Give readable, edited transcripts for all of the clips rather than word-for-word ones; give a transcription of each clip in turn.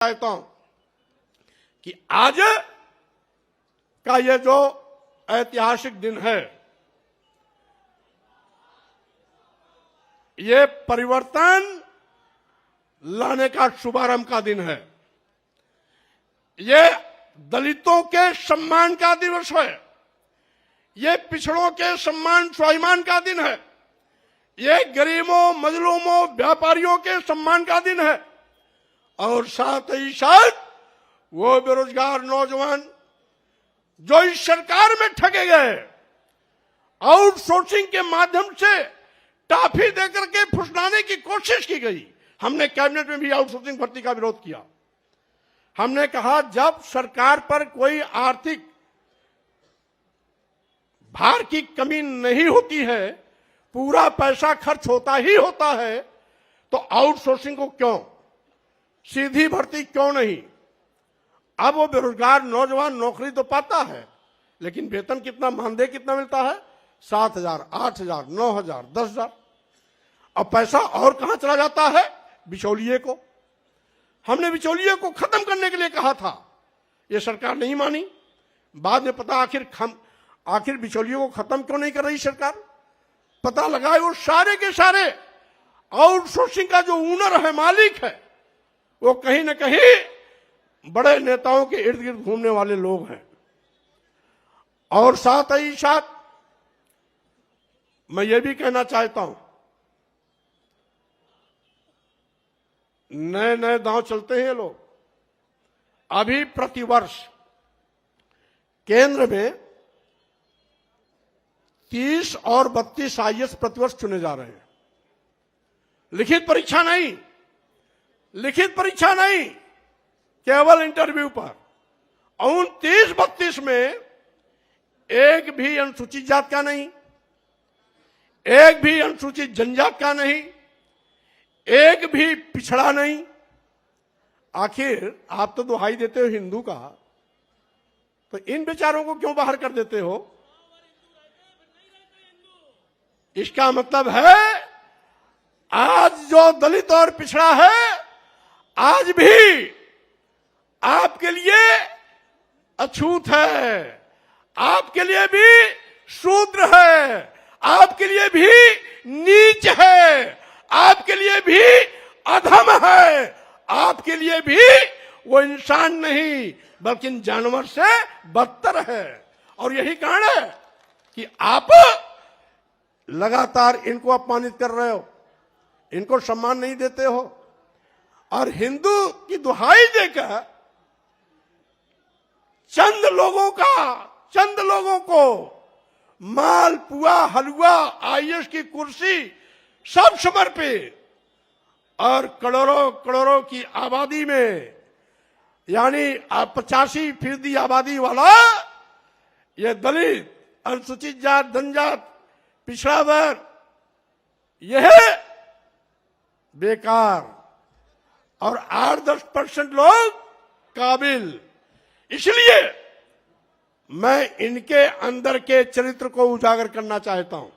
चाहता हूं कि आज का ये जो ऐतिहासिक दिन है, ये परिवर्तन लाने का शुभारंभ का दिन है। ये दलितों के सम्मान का दिवस है। ये पिछड़ों के सम्मान स्वाभिमान का दिन है। ये गरीबों, मजलूमों, व्यापारियों के सम्मान का दिन है। और साथ ही साथ वो बेरोजगार नौजवान जो इस सरकार में ठगे गए, आउटसोर्सिंग के माध्यम से टाफी देकर के फुसलाने की कोशिश की गई। हमने कैबिनेट में भी आउटसोर्सिंग भर्ती का विरोध किया। हमने कहा जब सरकार पर कोई आर्थिक भार की कमी नहीं होती है, पूरा पैसा खर्च होता ही होता है, तो आउटसोर्सिंग को क्यों, सीधी भर्ती क्यों नहीं? अब वो बेरोजगार नौजवान नौकरी तो पाता है, लेकिन वेतन कितना, मानदेय कितना मिलता है? 7,000, 8,000, 9,000, 10,000। अब पैसा और कहां चला जाता है? बिचौलिए को। हमने बिचौलिए को खत्म करने के लिए कहा था, ये सरकार नहीं मानी। बाद में पता आखिर बिचौलियों को खत्म क्यों नहीं कर रही सरकार? पता लगा वो सारे के सारे आउटसोर्सिंग का जो ओनर है, मालिक है, वो कहीं न कहीं बड़े नेताओं के इर्द गिर्द घूमने वाले लोग हैं। और साथ ही साथ मैं ये भी कहना चाहता हूं, नए नए दांव चलते हैं लोग। अभी प्रतिवर्ष केंद्र में 30 और 32 आईएएस प्रतिवर्ष चुने जा रहे हैं। लिखित परीक्षा नहीं, लिखित परीक्षा नहीं, केवल इंटरव्यू पर। उन 30-32 में एक भी अनुसूचित जात का नहीं, एक भी अनुसूचित जनजात का नहीं, एक भी पिछड़ा नहीं। आखिर आप तो दुहाई देते हो हिंदू का, तो इन बेचारों को क्यों बाहर कर देते हो? इसका मतलब है आज जो दलित और पिछड़ा है, आज भी आपके लिए अछूत है, आपके लिए भी शूद्र है, आपके लिए भी नीच है, आपके लिए भी अधम है, आपके लिए भी वो इंसान नहीं बल्कि जानवर से बदतर है। और यही कारण है कि आप लगातार इनको अपमानित कर रहे हो, इनको सम्मान नहीं देते हो, और हिंदू की दुहाई देकर चंद लोगों को मालपुआ, हलवा, आईएएस की कुर्सी सब समर्पित, और करोड़ों की आबादी में, यानी 85% आबादी वाला ये दलित, अनुसूचित जात, जनजात, पिछड़ा वर्ग, यह बेकार, और 8-10% लोग काबिल। इसलिए मैं इनके अंदर के चरित्र को उजागर करना चाहता हूं।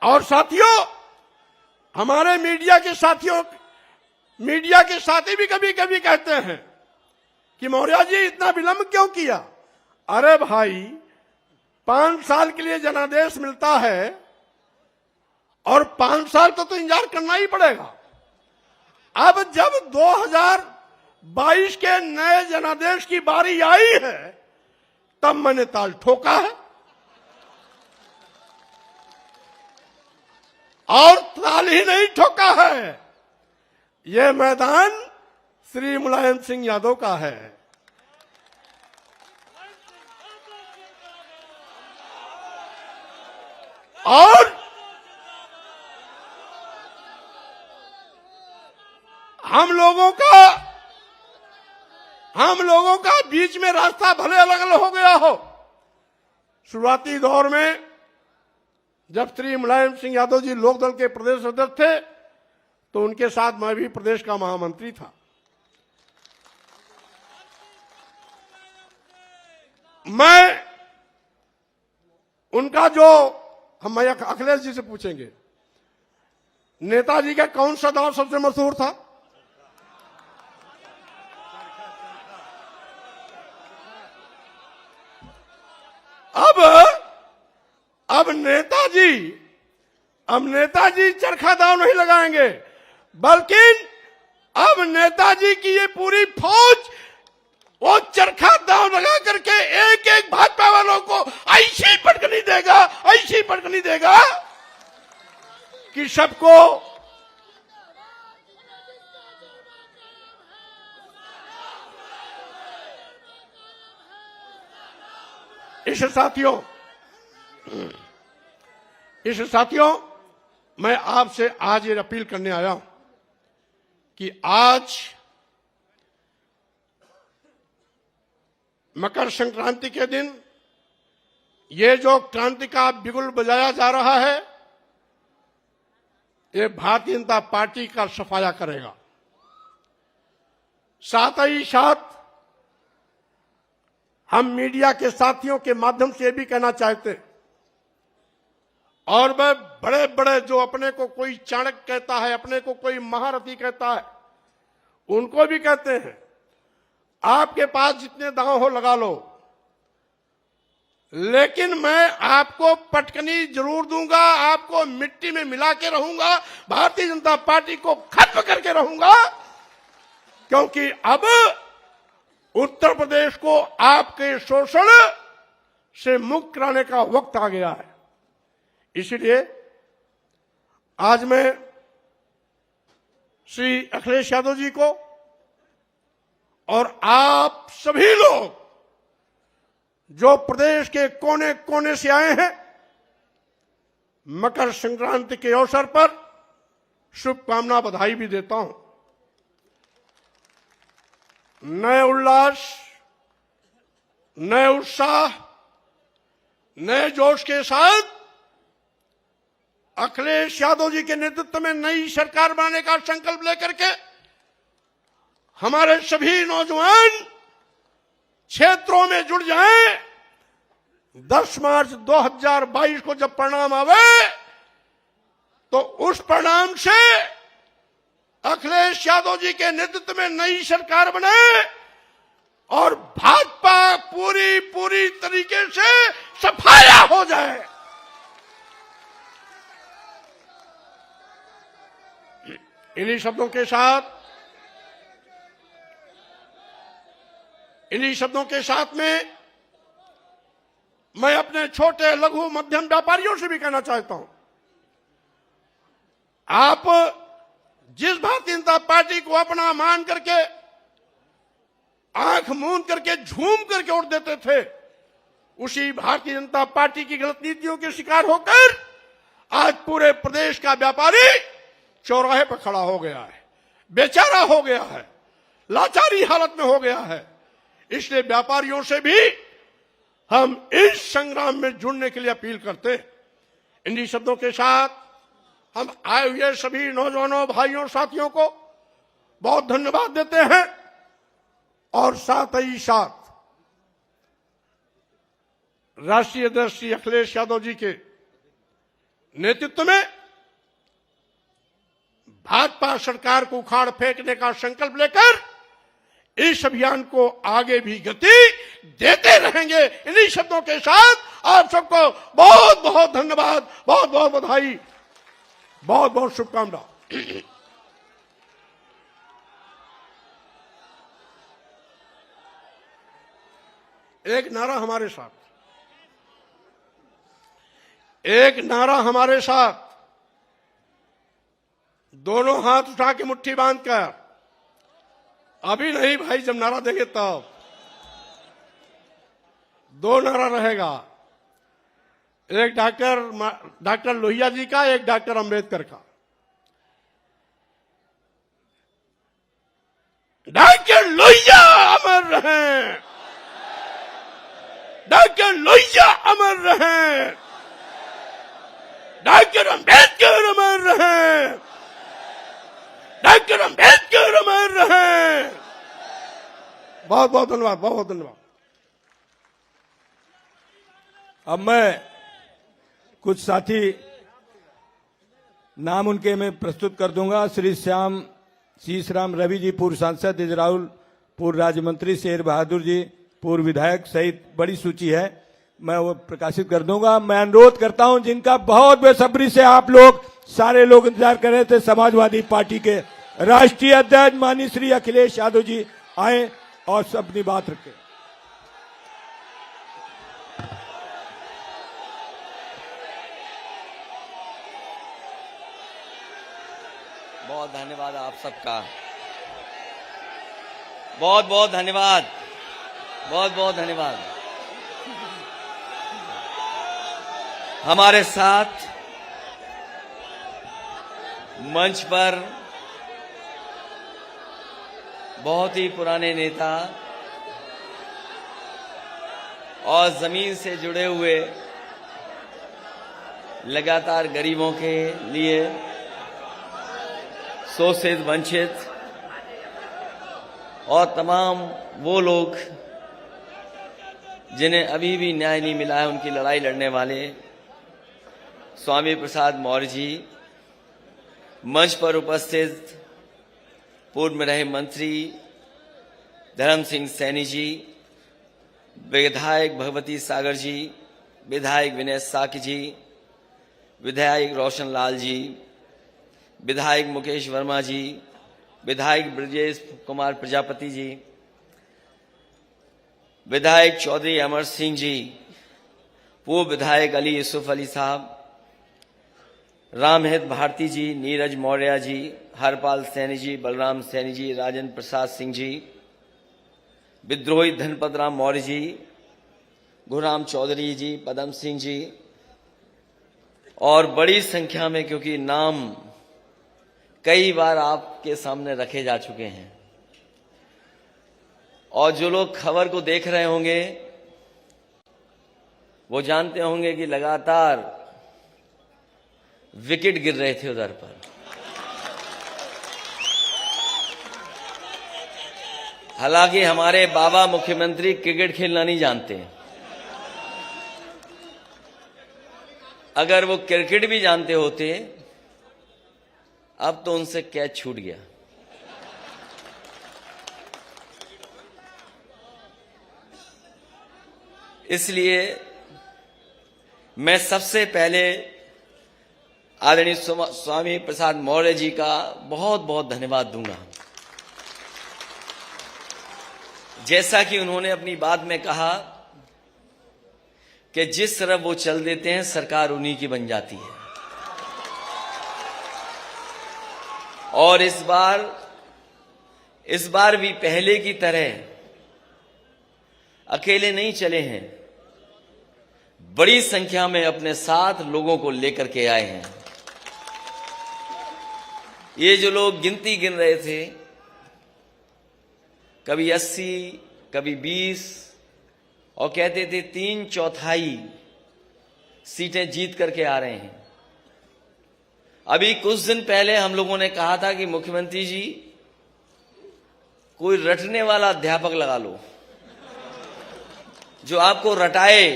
और साथियों, हमारे मीडिया के साथी भी कभी कभी कहते हैं कि मौर्य जी इतना विलंब क्यों किया? अरे भाई, 5 साल के लिए जनादेश मिलता है और 5 साल तो इंतजार करना ही पड़ेगा। अब जब 2022 के नए जनादेश की बारी आई है, तब मैंने ताल ठोका है, और ताल ही नहीं ठोका है, यह मैदान श्री मुलायम सिंह यादव का है। और हम लोगों का बीच में रास्ता भले अलग अलग हो गया हो। शुरुआती दौर में जब श्री मुलायम सिंह यादव जी लोकदल के प्रदेश अध्यक्ष थे, तो उनके साथ मैं भी प्रदेश का महामंत्री था। मैं उनका जो हम अखिलेश जी से पूछेंगे, नेताजी का कौन सा दांव सबसे मशहूर था? अब नेताजी चरखा दांव नहीं लगाएंगे, बल्कि अब नेताजी की ये पूरी फौज वो चरखा दांव लगा करके एक एक भाजपा वालों को ऐसी पटकनी देगा कि सबको इस साथियों मैं आपसे आज ये अपील करने आया हूं कि आज मकर संक्रांति के दिन ये जो क्रांति का बिगुल बजाया जा रहा है, ये भारतीय जनता पार्टी का सफाया करेगा। साथ ही साथ हम मीडिया के साथियों के माध्यम से भी कहना चाहते हैं, और वह बड़े बड़े जो अपने को कोई चाणक्य कहता है, अपने को कोई महारथी कहता है, उनको भी कहते हैं आपके पास जितने दांव हो लगा लो, लेकिन मैं आपको पटकनी जरूर दूंगा, आपको मिट्टी में मिला के रहूंगा, भारतीय जनता पार्टी को खत्म करके रहूंगा, क्योंकि अब उत्तर प्रदेश को आपके शोषण से मुक्त कराने का वक्त आ गया है। इसलिए आज मैं श्री अखिलेश यादव जी को और आप सभी लोग जो प्रदेश के कोने कोने से आए हैं, मकर संक्रांति के अवसर पर शुभकामना बधाई भी देता हूं। नए उल्लास, नए उत्साह, नए जोश के साथ अखिलेश यादव जी के नेतृत्व में नई सरकार बनाने का संकल्प लेकर के हमारे सभी नौजवान क्षेत्रों में जुड़ जाएं। 10 मार्च 2022 को जब परिणाम आवे तो उस परिणाम से अखिलेश यादव जी के नेतृत्व में नई सरकार बने और भाजपा पूरी तरीके से सफाया हो जाए। इन्हीं शब्दों के साथ में मैं अपने छोटे लघु मध्यम व्यापारियों से भी कहना चाहता हूं, आप जिस भारतीय जनता पार्टी को अपना मान करके आंख मूंद करके झूम करके वोट देते थे, उसी भारतीय जनता पार्टी की गलत नीतियों के शिकार होकर आज पूरे प्रदेश का व्यापारी चौराहे पर खड़ा हो गया है, बेचारा हो गया है, लाचारी हालत में हो गया है। इसलिए व्यापारियों से भी हम इस संग्राम में जुड़ने के लिए अपील करते हैं। इन्हीं शब्दों के साथ हम आए हुए सभी नौजवानों, भाइयों, साथियों को बहुत धन्यवाद देते हैं और साथ ही साथ राष्ट्रीय अध्यक्ष श्री अखिलेश यादव जी के नेतृत्व में भाजपा सरकार को उखाड़ फेंकने का संकल्प लेकर इस अभियान को आगे भी गति देते रहेंगे। इन्हीं शब्दों के साथ आप सबको बहुत बहुत धन्यवाद, बहुत बहुत बधाई, बहुत बहुत शुभकामना। एक नारा हमारे साथ, दोनों हाथ उठा के मुट्ठी बांधकर, अभी नहीं भाई, जब नारा देंगे तब। 2 नारा रहेगा, एक डॉक्टर लोहिया जी का, एक डॉक्टर अंबेडकर का। डॉक्टर लोहिया अमर रहें, डॉक्टर लोहिया अमर रहें, डॉक्टर अंबेडकर अमर रहें, डॉक्टर अंबेडकर अमर रहें। बहुत बहुत धन्यवाद, बहुत बहुत धन्यवाद। अब मैं कुछ साथी नाम उनके मैं प्रस्तुत कर दूंगा। श्री श्याम शीश राम रवि जी, पूर्व सांसद, इजराउल पूर्व राज्य मंत्री, शेर बहादुर जी पूर्व विधायक सहित बड़ी सूची है, मैं वो प्रकाशित कर दूंगा। मैं अनुरोध करता हूं, जिनका बहुत बेसब्री से आप लोग सारे लोग इंतजार कर रहे थे, समाजवादी पार्टी के राष्ट्रीय अध्यक्ष माननीय श्री अखिलेश यादव जी आए और अपनी बात रखें। बहुत धन्यवाद आप सबका, बहुत बहुत धन्यवाद, बहुत बहुत धन्यवाद। हमारे साथ मंच पर बहुत ही पुराने नेता और जमीन से जुड़े हुए, लगातार गरीबों के लिए, शोषित वंचित और तमाम वो लोग जिन्हें अभी भी न्याय नहीं मिला है, उनकी लड़ाई लड़ने वाले स्वामी प्रसाद मौर्य जी, मंच पर उपस्थित पूर्व में रहे मंत्री धर्म सिंह सैनी जी, विधायक भगवती सागर जी, विधायक विनय साकी जी, विधायक रोशन लाल जी, विधायक मुकेश वर्मा जी, विधायक ब्रजेश कुमार प्रजापति जी, विधायक चौधरी अमर सिंह जी, पूर्व विधायक अली यूसुफ अली साहब, रामहित भारती जी, नीरज मौर्य जी, हरपाल सैनी जी, बलराम सैनी जी, राजेंद्र प्रसाद सिंह जी, विद्रोही धनपत राम मौर्य जी, गुरुराम चौधरी जी, पदम सिंह जी, और बड़ी संख्या में, क्योंकि नाम कई बार आपके सामने रखे जा चुके हैं, और जो लोग खबर को देख रहे होंगे वो जानते होंगे कि लगातार विकेट गिर रहे थे उधर पर। हालांकि हमारे बाबा मुख्यमंत्री क्रिकेट खेलना नहीं जानते, अगर वो क्रिकेट भी जानते होते अब तो उनसे कैच छूट गया। इसलिए मैं सबसे पहले आदरणीय स्वामी प्रसाद मौर्य जी का बहुत बहुत धन्यवाद दूंगा। जैसा कि उन्होंने अपनी बात में कहा कि जिस तरफ वो चल देते हैं सरकार उन्हीं की बन जाती है, और इस बार भी पहले की तरह अकेले नहीं चले हैं, बड़ी संख्या में अपने साथ लोगों को लेकर के आए हैं। ये जो लोग गिनती गिन रहे थे, कभी 80, कभी 20, और कहते थे 3/4 सीटें जीत करके आ रहे हैं। अभी कुछ दिन पहले हम लोगों ने कहा था कि मुख्यमंत्री जी कोई रटने वाला अध्यापक लगा लो जो आपको रटाए,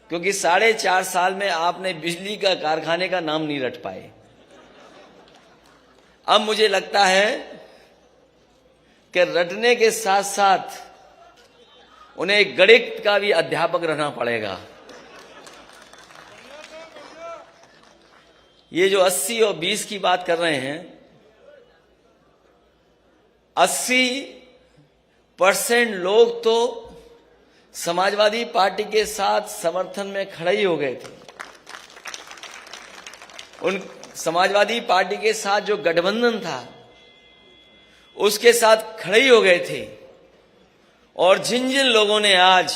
क्योंकि 4.5 साल में आपने बिजली का कारखाने का नाम नहीं रट पाए। अब मुझे लगता है कि रटने के साथ साथ उन्हें गणित का भी अध्यापक रहना पड़ेगा। ये जो 80 और 20 की बात कर रहे हैं, 80% लोग तो समाजवादी पार्टी के साथ समर्थन में खड़े ही हो गए थे। उन समाजवादी पार्टी के साथ जो गठबंधन था उसके साथ खड़े ही हो गए थे। और जिन जिन लोगों ने आज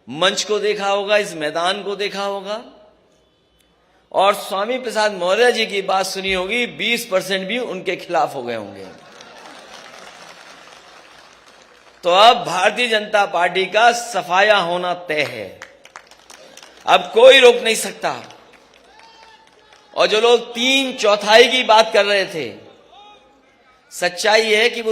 मंच को देखा होगा, इस मैदान को देखा होगा और स्वामी प्रसाद मौर्य जी की बात सुनी होगी, 20% भी उनके खिलाफ हो गए होंगे। तो अब भारतीय जनता पार्टी का सफाया होना तय है, अब कोई रोक नहीं सकता। और जो लोग 3/4 की बात कर रहे थे, सच्चाई है कि वो